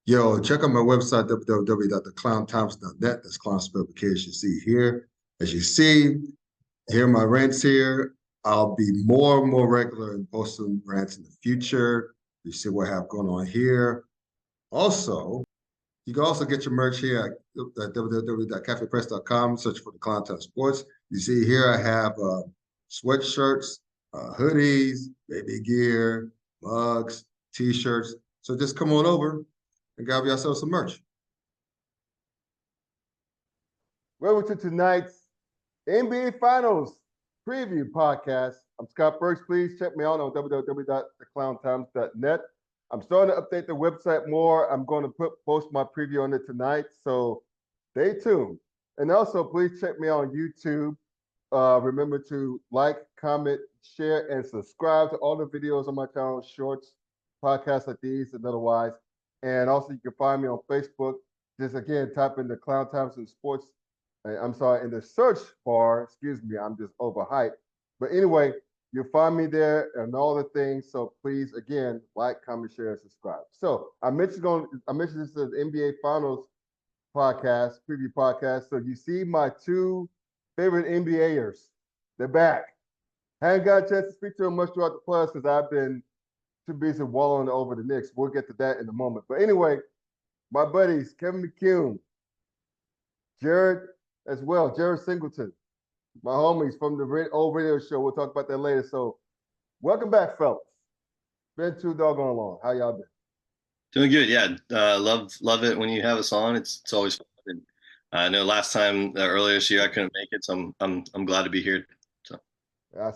Yo, check out my website, www.theclowntimes.net. That's clown spelled with K as you see here. As you see, here are my rants here. I'll be more and more regular in posting rants in the future. You see what I have going on here. Also, you can also get your merch here at www.cafepress.com. Search for the Clown Time Sports. You see here I have sweatshirts, hoodies, baby gear, mugs, t-shirts. So just come on over and grab yourself some merch. Welcome to tonight's NBA Finals preview podcast. I'm Scott Burks. Please check me out on www.theclowntimes.net. I'm starting to update the website more. I'm going to post my preview on it tonight, so stay tuned. And also, please check me out on YouTube. Remember to like, comment, share, and subscribe to all the videos on my channel, shorts, podcasts like these and otherwise. And also, you can find me on Facebook. Just again, type in the Clown Times and Sports. I'm sorry, in the search bar. Excuse me, I'm just overhyped. But anyway, you'll find me there and all the things. So please, again, like, comment, share, and subscribe. So I mentioned this is an NBA Finals podcast, preview podcast. So you see my two favorite NBAers. They're back. Haven't got a chance to speak to them much throughout the playoffs because I've been too busy wallowing over the Knicks. We'll get to that in a moment. But anyway, my buddies, Kevin McCune, Jared as well, Jared Singleton, my homies from the old radio show. We'll talk about that later. So welcome back, fellas. Been too doggone long. How y'all been? Doing good, yeah. Love it when you have us on. It's always fun. And I know last time earlier this year I couldn't make it, so I'm glad to be here. So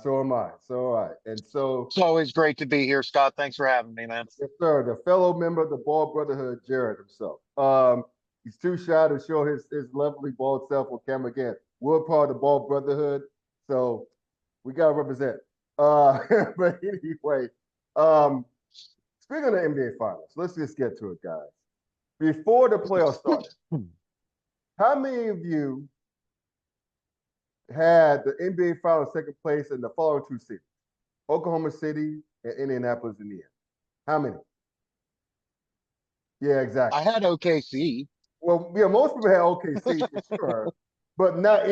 So am I. So all right. And so It's always great to be here, Scott. Thanks for having me, man. yes, sir, the fellow member of the Ball Brotherhood, Jared himself. He's too shy to show his lovely bald self on camera again. We're part of the Ball Brotherhood, so we gotta represent. But anyway, speaking of the NBA Finals, let's just get to it, guys. Before the playoffs started, how many of you had the NBA Finals second place in the following two cities? Oklahoma City and Indianapolis, Indiana. How many? Yeah, exactly. I had OKC. Well, yeah, most people had OKC for sure, but not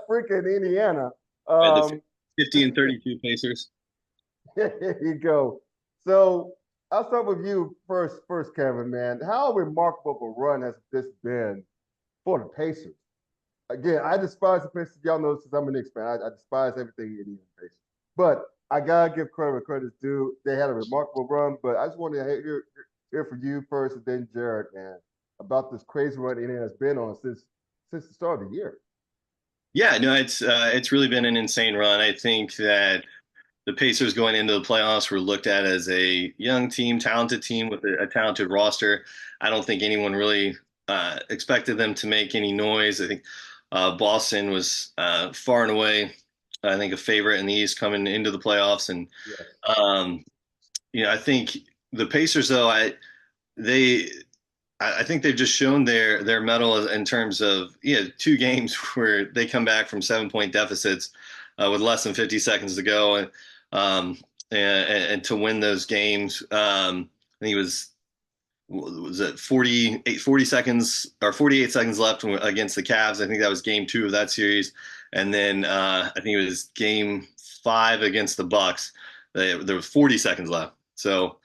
freaking Indiana. the 50 and 32 Pacers. There you go. So I'll start with you first, Kevin, man. How remarkable of a run has this been for the Pacers? Again, I despise the Pacers. Y'all know since I'm a Knicks fan. I despise everything in the Pacers. But I gotta give credit where credit's due. They had a remarkable run, but I just want to hear from you first, and then Jared, man, about this crazy run Indiana has been on since the start of the year. Yeah, no, it's really been an insane run. I think that the Pacers going into the playoffs were looked at as a young team, talented team with a talented roster. I don't think anyone really expected them to make any noise. I think Boston was far and away, I think, a favorite in the East coming into the playoffs. And, I think the Pacers, though, I think they've just shown their mettle in terms of two games where they come back from 7-point deficits with less than 50 seconds to go, and to win those games. I think it was it 40 seconds or 48 seconds left against the Cavs. I think that was game 2 of that series, and then I think it was game 5 against the Bucks. There was 40 seconds left, so.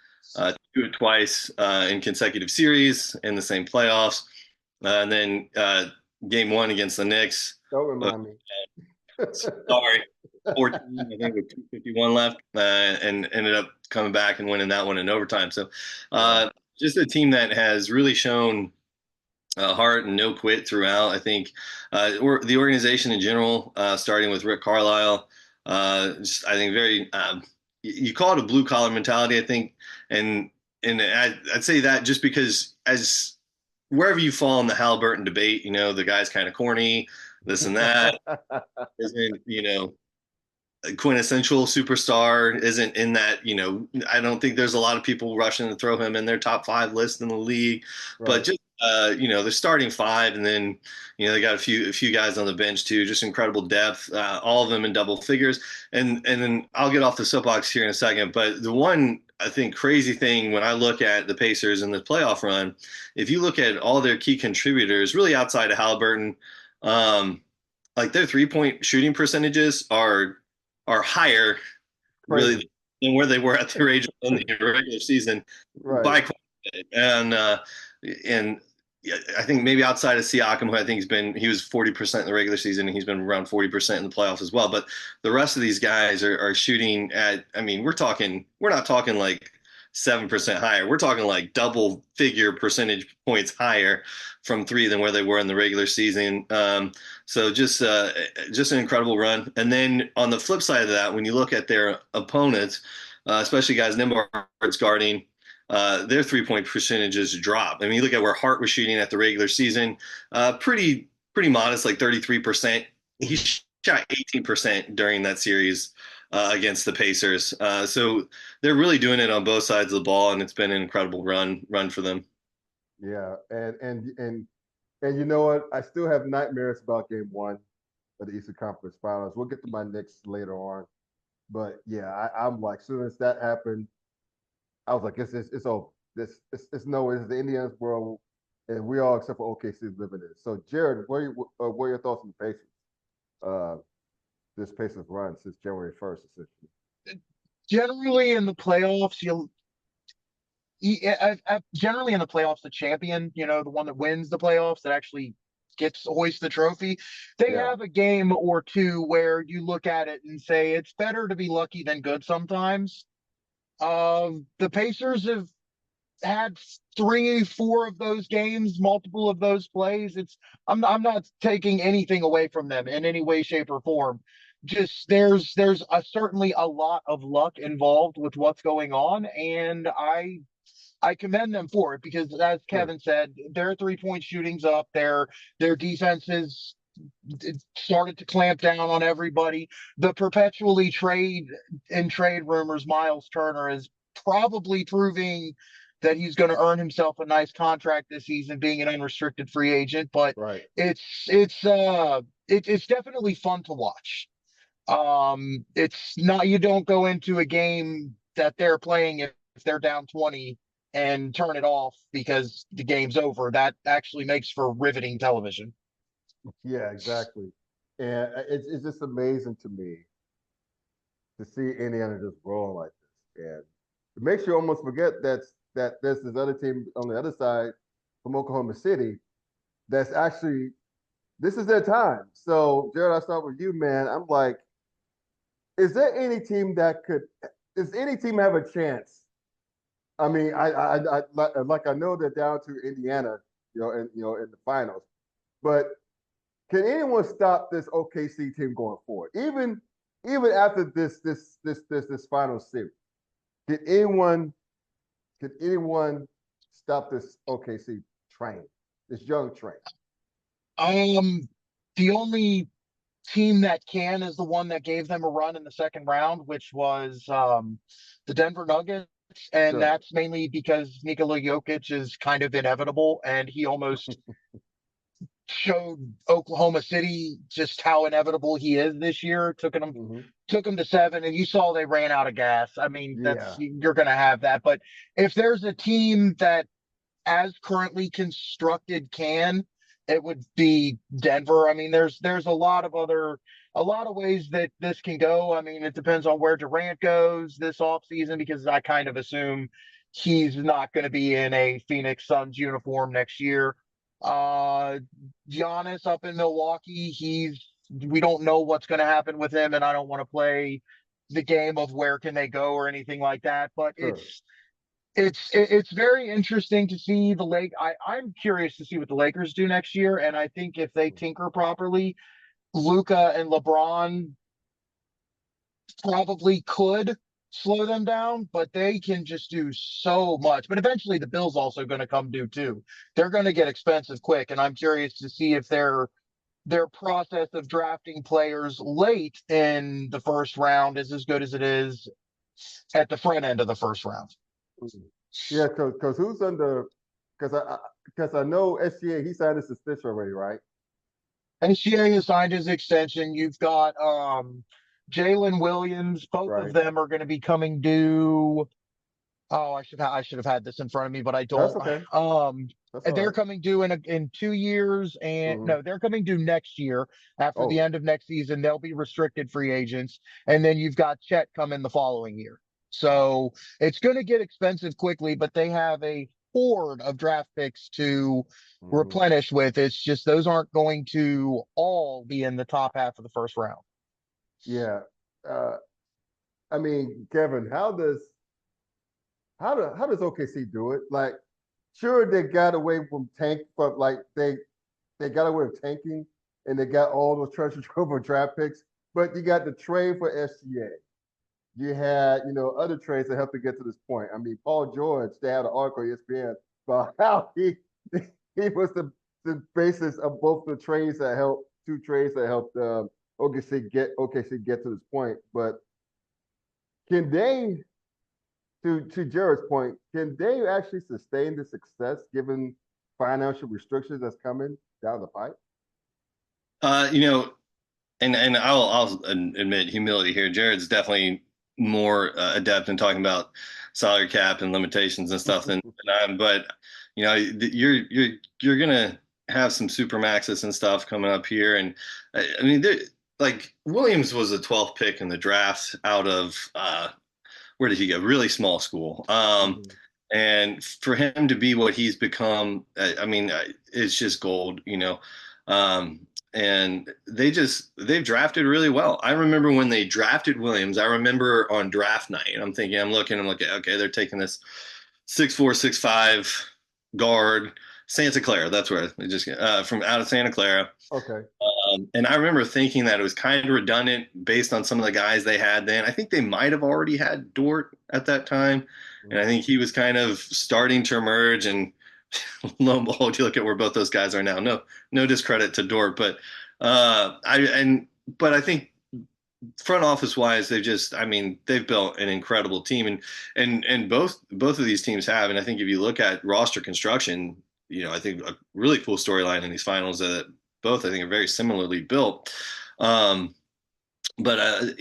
Do it twice in consecutive series in the same playoffs. And then game 1 against the Knicks. Don't remind me. Sorry. 14, I think with 2:51 left, and ended up coming back and winning that one in overtime. So just a team that has really shown heart and no quit throughout. I think the organization in general, starting with Rick Carlisle, I think very you call it a blue collar mentality, I think, and I'd say that just because as wherever you fall in the Halliburton debate, the guy's kind of corny, this and that, isn't quintessential superstar, isn't in that, I don't think there's a lot of people rushing to throw him in their top 5 list in the league, right. But just the starting 5, and then they got a few guys on the bench too, just incredible depth, all of them in double figures, and then I'll get off the soapbox here in a second, but the one I think crazy thing when I look at the Pacers and the playoff run, if you look at all their key contributors, really outside of Halliburton, like their 3-point shooting percentages are higher Crazy. really than where they were at their age in the regular season Right. by quite a bit. And yeah, I think maybe outside of Siakam, who I think he was 40% in the regular season, and he's been around 40% in the playoffs as well. But the rest of these guys are shooting at, I mean, we're not talking like 7% higher. We're talking like double figure percentage points higher from three than where they were in the regular season. So just an incredible run. And then on the flip side of that, when you look at their opponents, especially guys Nembhard's guarding, their 3-point percentages drop. I mean, you look at where Hart was shooting at the regular season, pretty modest, like 33%. He shot 18% during that series against the Pacers. So they're really doing it on both sides of the ball, and it's been an incredible run for them. Yeah, and you know what? I still have nightmares about Game 1 of the Eastern Conference Finals. We'll get to my Knicks later on, but yeah, I'm like, as soon as that happened, I was like, it's over. It's no way. This is the Indians world, and we all except for OKC live in it. So, Jared, what are your thoughts on the Pacers? This Pacers run since January 1st, essentially. Generally in the playoffs, generally in the playoffs, the champion, the one that wins the playoffs, that actually gets to hoist the trophy, they have a game or two where you look at it and say it's better to be lucky than good sometimes. The Pacers have had 3-4 of those games, multiple of those plays. I'm not taking anything away from them in any way, shape, or form. Just there's certainly a lot of luck involved with what's going on, and I commend them for it because, as Kevin said, their 3-point shooting's up. Their defense is started to clamp down on everybody. The perpetually trade rumors, Miles Turner is probably proving that he's going to earn himself a nice contract this season, being an unrestricted free agent. But it's definitely fun to watch. It's not, you don't go into a game that they're playing if they're down 20 and turn it off because the game's over. That actually makes for riveting television. Yeah, exactly. And it's just amazing to me to see Indiana just rolling like this. And it makes you almost forget that there's this other team on the other side from Oklahoma City that's actually, this is their time. So, Jared, I'll start with you, man. I'm like, does any team have a chance? I mean, I know they're down to Indiana, in the finals, but can anyone stop this OKC team going forward? Even after this final series, can anyone stop this OKC train, this young train? The only team that can is the one that gave them a run in the second round, which was the Denver Nuggets. And that's mainly because Nikola Jokic is kind of inevitable, and he almost showed Oklahoma City just how inevitable he is this year. Took him to 7, and you saw they ran out of gas. I mean, you're going to have that. But if there's a team that, as currently constructed, it would be Denver. I mean, there's a lot of ways that this can go. I mean, it depends on where Durant goes this offseason, because I kind of assume he's not going to be in a Phoenix Suns uniform next year. Giannis up in Milwaukee, we don't know what's going to happen with him, and I don't want to play the game of where can they go or anything like that. But it's very interesting to see the Lake. I'm curious to see what the Lakers do next year, and I think if they tinker properly, Luka and LeBron probably could slow them down, but they can just do so much. But eventually the bill's also going to come due too. They're going to get expensive quick, and I'm curious to see if their process of drafting players late in the first round is as good as it is at the front end of the first round. Yeah, because who's under? Because I know SGA, he signed his extension already, right? SGA has signed his extension. You've got Jalen Williams. Both of them are going to be coming due Oh, I should have had this in front of me, but I That's don't. okay. That's And all they're right. coming due in 2 years, and Mhm. no, they're coming due next year. After the Oh, end of next season, they'll be restricted free agents, and then you've got Chet coming the following year. wow. So it's going to get expensive quickly, but they have a horde of draft picks to Mhm. replenish with. It's just those aren't going to all be in the top half of the first round. Yeah. Uh, I mean, Kevin, how does OKC do it? Like, sure, they got away from tank, but like they got away with tanking, and they got all those treasure trove of draft picks. But you got the trade for SGA. You had, other trades that helped to get to this point. I mean, Paul George, they had an article on ESPN about how he was the basis of both the trades that helped, two trades that helped OKC get to this point. But can they, to Jared's point, can they actually sustain the success given financial restrictions that's coming down the pipe? You know, and I'll admit humility here. Jared's definitely more adept in talking about salary cap and limitations and stuff than I am. But you're gonna have some super maxes and stuff coming up here, and I mean, like Williams was a 12th pick in the draft out of where did he go? Really small school. Mhm. And for him to be what he's become, I mean, it's just gold, you know. And they've drafted really well. I remember when they drafted Williams. I remember on draft night, I'm looking, okay, they're taking this 6'4", 6'5" guard, Santa Clara. That's where they just from out of Santa Clara. Okay. And I remember thinking that it was kind of redundant based on some of the guys they had then. I think they might have already had Dort at that time. And I Mhm. think he was kind of starting to emerge. And lo and behold, you look at where both those guys are now. No discredit to Dort, but but I think front office wise, I mean, they've built an incredible team, and both of these teams have. And I think if you look at roster construction, I think a really cool storyline in these finals that both I think are very similarly built. Um, but I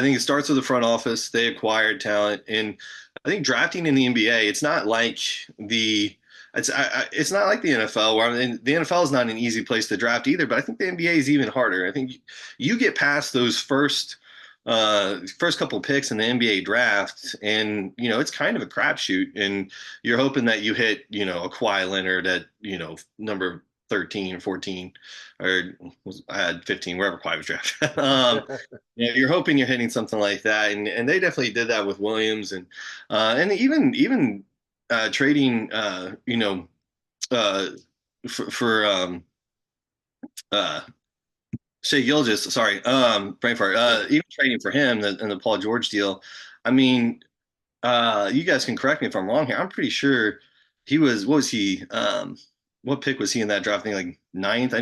think it starts with the front office. They acquired talent, and I think drafting in the NBA, it's not like the NFL where the NFL is not an easy place to draft either. But I think the NBA is even harder. I think you get past those first couple picks in the NBA draft, and it's kind of a crapshoot, and you're hoping that you hit a Kawhi Leonard at number 13 or 14, or I had 15 wherever Kawhi was drafted. You're hoping you're hitting something like that, and they definitely did that with Williams, and even trading uh, for uh, Shea Gilgis, sorry, brain fart. Yeah. Even trading for him and the Paul George deal. I mean, you guys can correct me if I'm wrong here. I'm pretty sure he was. What was he? What pick was he in that draft? I think like ninth.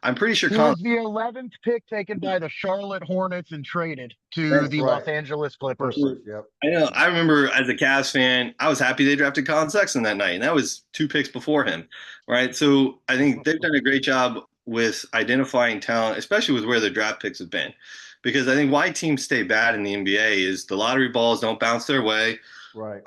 I'm pretty sure He Colin. was the 11th pick taken by the Charlotte Hornets and traded to That's the right. Los Angeles Clippers. Clippers. Yep. I know. I remember as a Cavs fan, I was happy they drafted Colin Sexton that night, and that was two picks before him, right? So I think they've done a great job with identifying talent, especially with where their draft picks have been, because I think why teams stay bad in the NBA is the lottery balls don't bounce their way, Right.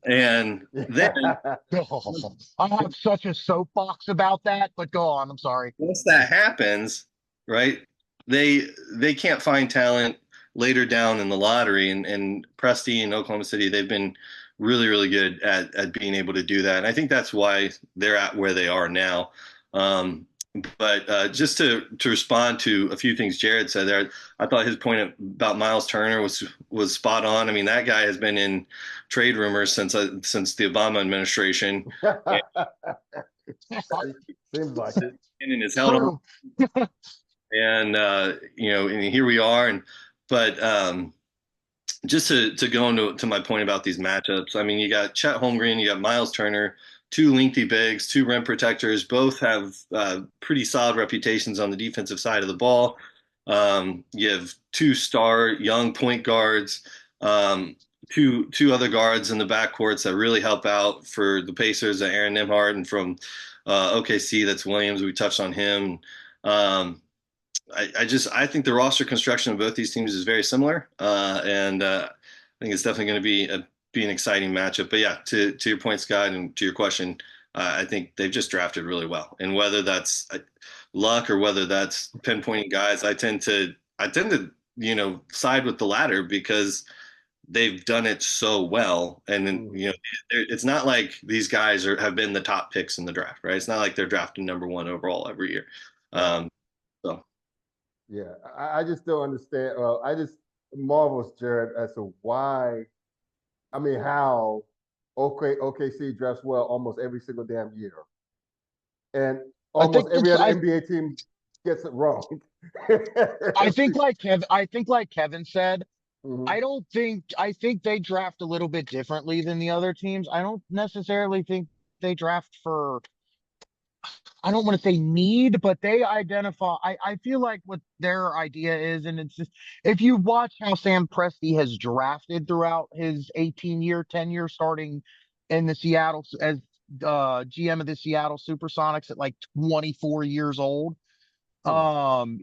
and then I have such a soapbox about that, but go on. I'm sorry. once that happens, right, they can't find talent later down in the lottery. And Presti and Oklahoma City, they've been really, really good at being able to do that. And I think that's why they're at where they are now. But just to respond to a few things Jared said there, I thought his point about Miles Turner was spot on. I mean, that guy has been in trade rumors since the Obama administration, Seems like it. and is held on. True. And and here we are. But just to go into to my point about these matchups, I mean, you got Chet Holmgren, you got Miles Turner, two lengthy bigs, two rim protectors. Both have pretty solid reputations on the defensive side of the ball. You have two star young point guards, two other guards in the backcourts that really help out for the Pacers, Aaron Nimhart, and from OKC, that's Williams. We touched on him. Um, I think the roster construction of both these teams is very similar, and I think it's definitely going to be be an exciting matchup. But yeah, to your point, Scott, and to your question, I think they've just drafted really well. And whether that's luck or whether that's pinpointing guys, I tend to side with the latter because they've done it so well. And then it's not like these guys have been the top picks in the draft, right? It's not like they're drafting number one overall every year. So Yeah, I just don't understand. I just marvels, Jared, as to why. I mean, how OKC drafts well almost every single damn year, and I almost think every it's other NBA team gets it wrong. I think like Kevin said, Mhm. I think they draft a little bit differently than the other teams. I don't necessarily think they draft for, I don't want to say need, but they identify. I feel like what their idea is, and it's just if you watch how Sam Presti has drafted throughout his 18-year tenure, starting in the Seattle as GM of the Seattle Supersonics at like 24 years old.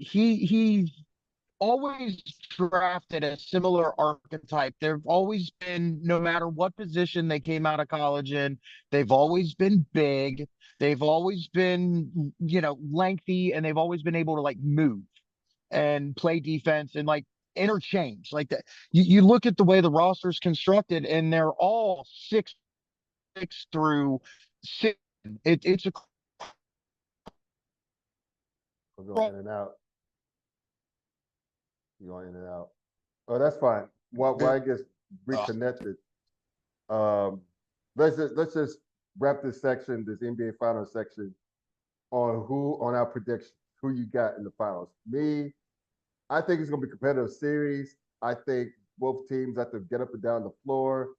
He's always drafted a similar archetype. There've always been, no matter what position they came out of college in, they've always been big. They've always been, lengthy, and they've always been able to like move and play defense and like interchange like that. You look at the way the roster's constructed, and they're all 6'6" through 6. It's a We're going in and out. You're going in and out. Oh, that's fine. While I get reconnected, let's just wrap this section, this NBA Finals section, on our predictions. Who you got in the finals? Me, I think it's gonna be a competitive series. I think both teams have to get up and down the floor.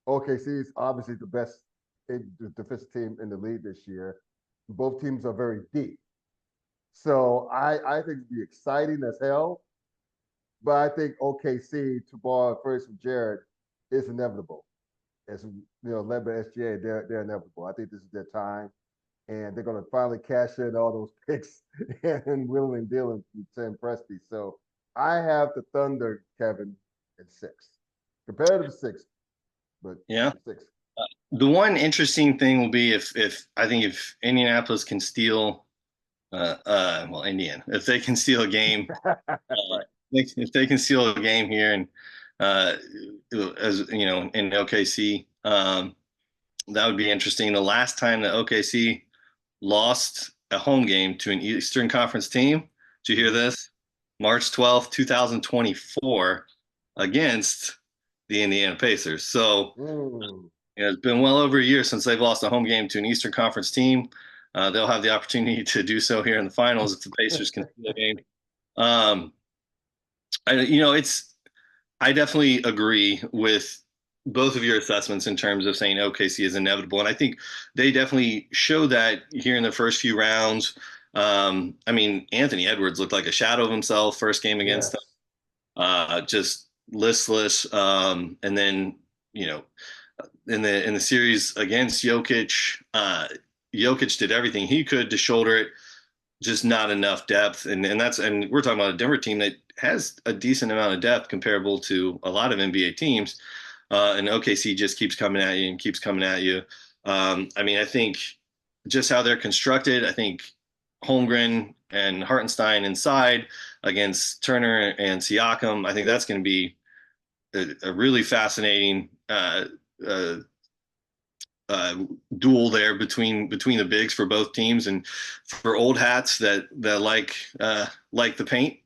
OKC is obviously the best defensive team in the league this year. Both teams are very deep. So I think it'd be exciting as hell. But I think OKC, to borrow first from Jared, is inevitable. As led by SGA, they're inevitable. I think this is their time, and they're going to finally cash in all those picks and wheeling and dealing from Sam Presti. So I have the Thunder, Kevin, at 6, competitive 6, but yeah. 6. The one interesting thing will be if Indianapolis can steal, Indiana, if they can steal a game, Right. if they can steal a game here, and as you know, in OKC, that would be interesting. The last time that OKC lost a home game to an Eastern Conference team, did you hear this? March 12th, 2024, against the Indiana Pacers. So it's been well over a year since they've lost a home game to an Eastern Conference team. They'll have the opportunity to do so here in the finals if the Pacers can steal a game. I definitely agree with both of your assessments in terms of saying OKC is inevitable. And I think they definitely show that here in the first few rounds. Anthony Edwards looked like a shadow of himself first game against them. Just listless. And then, in the series against Jokic, Jokic did everything he could to shoulder it, just not enough depth. And we're talking about a Denver team that has a decent amount of depth comparable to a lot of NBA teams. And OKC just keeps coming at you and keeps coming at you. I think just how they're constructed, I think Holmgren and Hartenstein inside against Turner and Siakam, I think that's going to be a really fascinating duel there between the bigs for both teams, and for old hats that like the paint.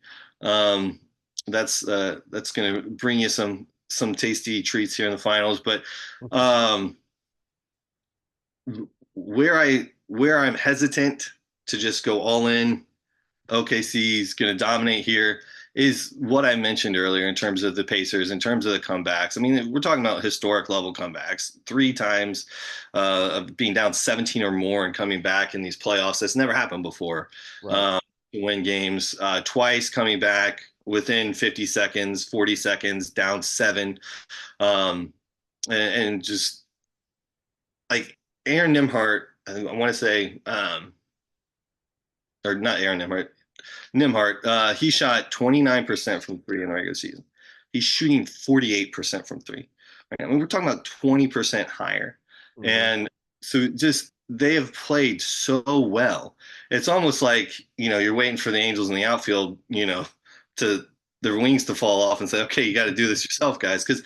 That's going to bring you some tasty treats here in the finals. But where I'm hesitant to just go all in, OKC is going to dominate here, is what I mentioned earlier in terms of the Pacers, in terms of the comebacks. We're talking about historic level comebacks, 3 times of being down 17 or more and coming back in these playoffs. That's never happened before. Right. To win games, twice coming back within 50 seconds, 40 seconds, down 7. And just like Aaron Nimhart, I want to say, or not Aaron Nimhart, he shot 29% from 3 in the regular season. He's shooting 48% from 3. Right? I mean, we're talking about 20% higher. Mhm. And so just they have played so well. It's almost like, you're waiting for the Angels in the outfield, to their wings to fall off and say, okay, you got to do this yourself, guys. Because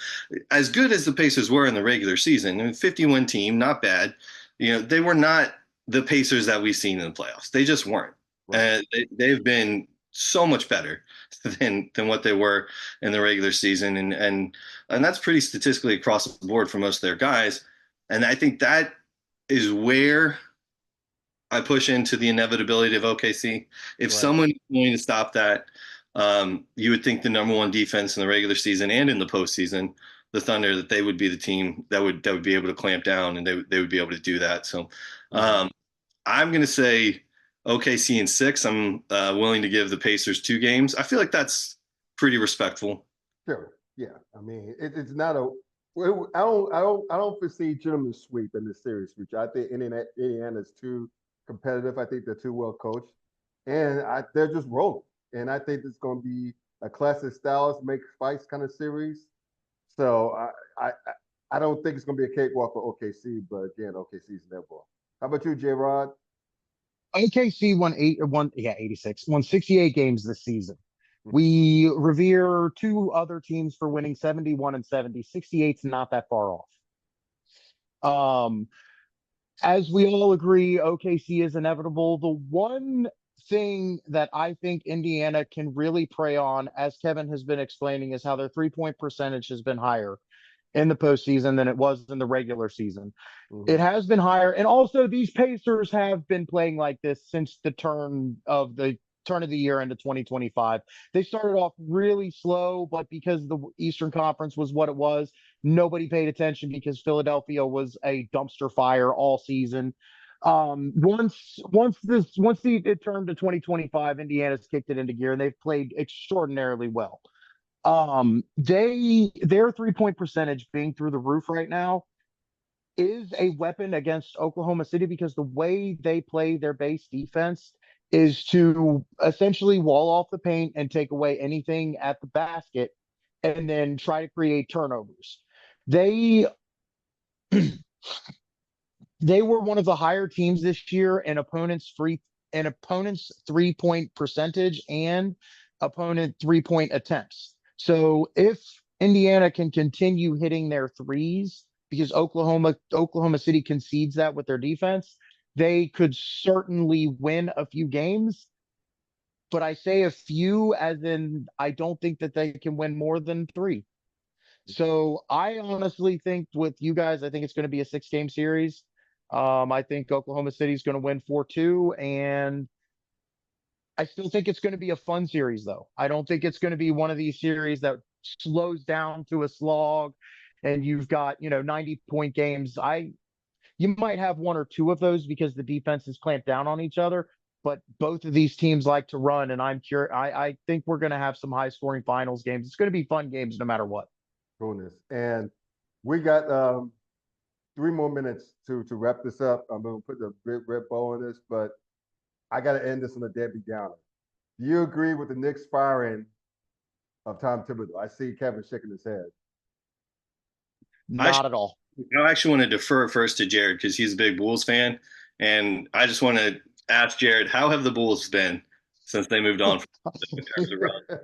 as good as the Pacers were in the regular season, 50-win team, not bad. They were not the Pacers that we've seen in the playoffs. They just weren't. Right. And they've been so much better than what they were in the regular season, and that's pretty statistically across the board for most of their guys. And I think that is where I push into the inevitability of OKC. If Right. someone is going to stop that, you would think the number one defense in the regular season and in the postseason, the Thunder, that they would be the team that would be able to clamp down, and they would be able to do that. So I'm going to say OKC in 6. I'm willing to give the Pacers 2 games. I feel like that's pretty respectful. Sure. Yeah. I mean, it's not a. I don't foresee gentlemen's sweep in this series, which I think Indiana's too competitive. I think they're too well coached, and they're just rolling. And I think it's going to be a classic styles make fights kind of series. So I don't think it's going to be a cakewalk for OKC, but again, OKC's their ball. How about you, J. Rod? OKC won 86, won 68 games this season. We revere 2 other teams for winning 71 and 70. 68's not that far off. As we all agree, OKC is inevitable. The one thing that I think Indiana can really prey on, as Kevin has been explaining, is how their 3-point percentage has been higher in the postseason than it was in the regular season. It has been higher. And also these Pacers have been playing like this since the turn of the year into 2025. They started off really slow, but because the Eastern Conference was what it was, nobody paid attention because Philadelphia was a dumpster fire all season. Once it turned to 2025, Indiana's kicked it into gear and they've played extraordinarily well. Their 3-point percentage being through the roof right now is a weapon against Oklahoma City because the way they play their base defense is to essentially wall off the paint and take away anything at the basket and then try to create turnovers. They were one of the higher teams this year in opponents' 3-point percentage and opponent 3-point attempts. So if Indiana can continue hitting their threes, because Oklahoma City concedes that with their defense, they could certainly win a few games. But I say a few as in I don't think that they can win more than 3. So I honestly think with you guys, I think it's going to be a 6-game series. I think Oklahoma City is going to win 4-2, and I still think it's going to be a fun series, though. I don't think it's going to be one of these series that slows down to a slog and you've got, 90-point games. You might have 1 or 2 of those because the defenses clamp down on each other, but both of these teams like to run, and I think we're going to have some high-scoring finals games. It's going to be fun games no matter what. Goodness. And we got 3 more minutes to wrap this up. I'm going to put the big red bow on this, but I got to end this on a Debbie Downer. Do you agree with the Knicks firing of Tom Thibodeau? I see Kevin shaking his head. Not at all. I actually want to defer first to Jared because he's a big Bulls fan. And I just want to ask Jared, how have the Bulls been since they moved on from the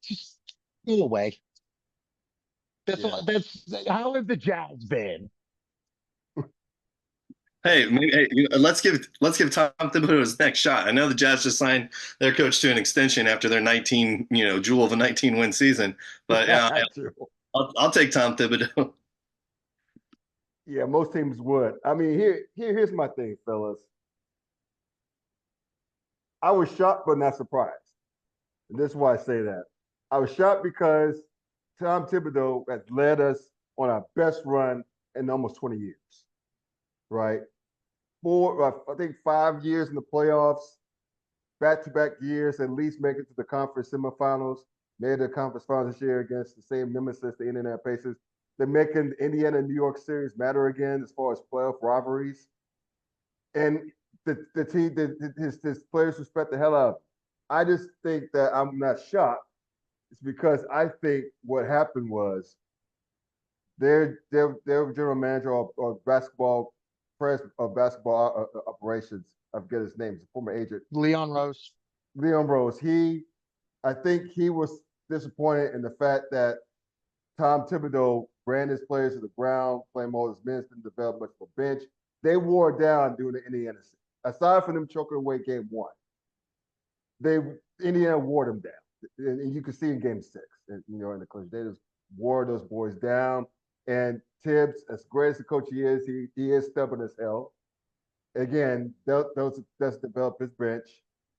Just go away. That's how have the Jazz been? Hey, let's give Tom Thibodeau his next shot. I know the Jazz just signed their coach to an extension after their 19, jewel of a 19-win season. But I'll take Tom Thibodeau. Yeah, most teams would. I mean, here's my thing, fellas. I was shocked but not surprised. And this is why I say that. I was shocked because Tom Thibodeau has led us on our best run in almost 20 years, right? I think 5 years in the playoffs, back-to-back years, at least make it to the conference semifinals, made the conference finals this year against the same nemesis, the Indiana Pacers. They're making the Indiana-New York series matter again as far as playoff rivalries. And the team, his players respect the hell out of him. I just think that I'm not shocked. It's because I think what happened was their general manager or basketball president of basketball operations. I forget his name. He's a former agent. Leon Rose. Leon Rose. I think he was disappointed in the fact that Tom Thibodeau ran his players to the ground, playing all his minutes, didn't develop much of a bench. They wore down doing the Indiana. Aside from them choking away game one, Indiana wore them down, and you could see in game 6, and, in the clinch, they just wore those boys down. And Tibbs, as great as the coach he is stubborn as hell. Again, those developed his bench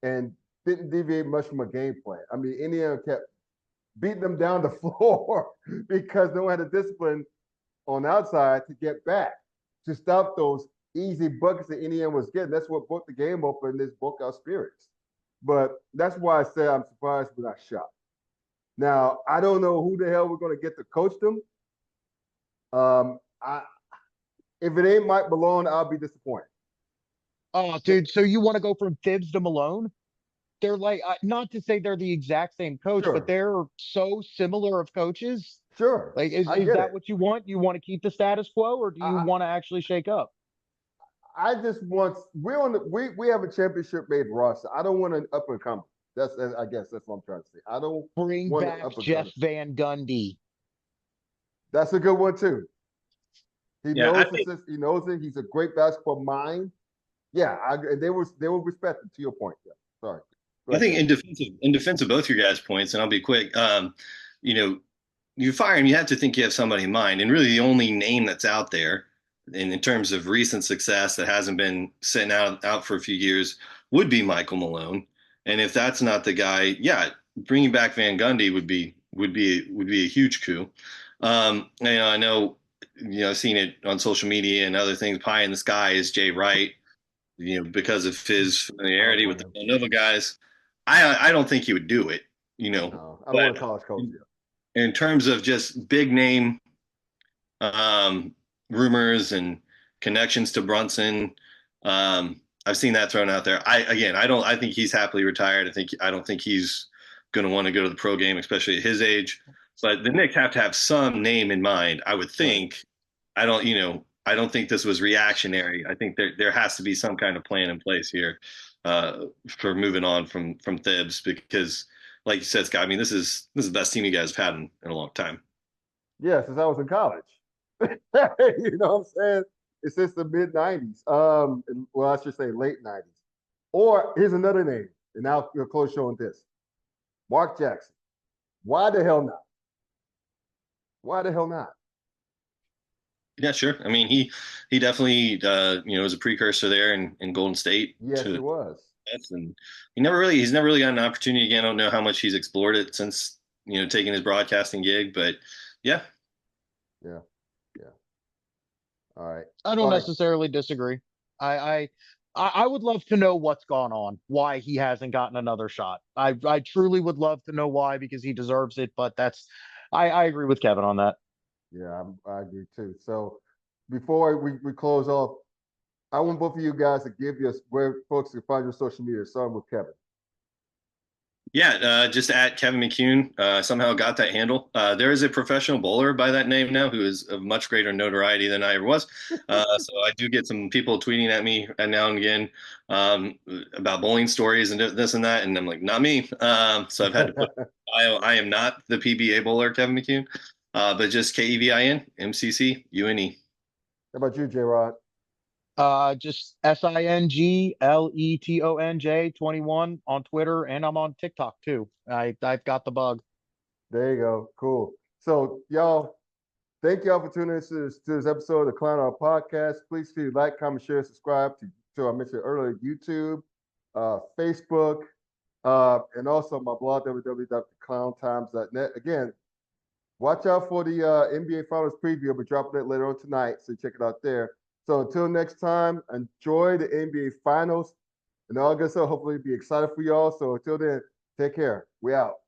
and didn't deviate much from a game plan. I mean, Indiana kept beating them down the floor because no one had the discipline on the outside to get back to stop those easy buckets that Indiana was getting. That's what broke the game open. This broke our spirits. But that's why I say I'm surprised but not shocked. Now, I don't know who the hell we're going to get to coach them. If it ain't Mike Malone, I'll be disappointed. Oh, dude. So you want to go from Thibs to Malone? They're like, not to say they're the exact same coach, Sure. but they're so similar of coaches. Sure. Like, is that what you want? You want to keep the status quo, or do you want to actually shake up? I just want we have a championship made roster. I don't want an up and coming. I guess that's what I'm trying to say. I don't Bring want back an up and Jeff coming. Van Gundy. That's a good one too. He Yeah, knows he knows it. He's a great basketball mind. Yeah, and they were respected. To your point. Yeah. Sorry. I think in defense of both your guys' points, and I'll be quick. You fire him, you have to think you have somebody in mind, and really the only name that's out there, in terms of recent success that hasn't been sitting out for a few years, would be Michael Malone. And if that's not the guy, yeah, bringing back Van Gundy would be a huge coup. I know, I've seen it on social media and other things. Pie in the sky is Jay Wright, because of his familiarity with the Villanova guys. I don't think he would do it, No, I don't want a college coach. In terms of just big name rumors and connections to Brunson, I've seen that thrown out there. I think he's happily retired. I don't think he's going to want to go to the pro game, especially at his age. But the Knicks have to have some name in mind, I would think. I don't think this was reactionary. I think there has to be some kind of plan in place here for moving on from Thibs, because, like you said, Scott, I mean, this is the best team you guys have had in a long time. Yeah, since I was in college. You know what I'm saying? It's since the mid 90s. Well, I should say late 90s. Or here's another name, and now we'll close showing this. Mark Jackson. Why the hell not? Why the hell not? Yeah, sure. I mean, he definitely was a precursor there in Golden State. Yes, he was. And he's never really got an opportunity again. I don't know how much he's explored it since taking his broadcasting gig, but yeah. All right. I don't necessarily disagree. I would love to know what's gone on, why he hasn't gotten another shot. I truly would love to know why, because he deserves it. But I agree with Kevin on that. Yeah, I agree too. So before we close off, I want both of you guys to give us where folks can find your social media, starting with Kevin. Yeah, just at Kevin McCune. Somehow got that handle. There is a professional bowler by that name now who is of much greater notoriety than I ever was. So I do get some people tweeting at me now and again about bowling stories and this and that, and I'm like, not me. So I've had to put I am not the PBA bowler, Kevin McCune, but just KEVIN MCCUNE. How about you, J-Rod? Just SINGLETONJ 21 on Twitter, and I'm on TikTok too. I've got the bug. There you go. Cool. So y'all, thank y'all for tuning in to this episode of the Klown Hour Podcast. Please do like, comment, share, subscribe to I mentioned earlier, YouTube, Facebook, and also my blog, www.theklowntimes.net. Again, watch out for the NBA Finals preview. I'll be dropping it later on tonight, so check it out there. So until next time, enjoy the NBA Finals in August. So hopefully be excited for y'all. So until then, take care. We out.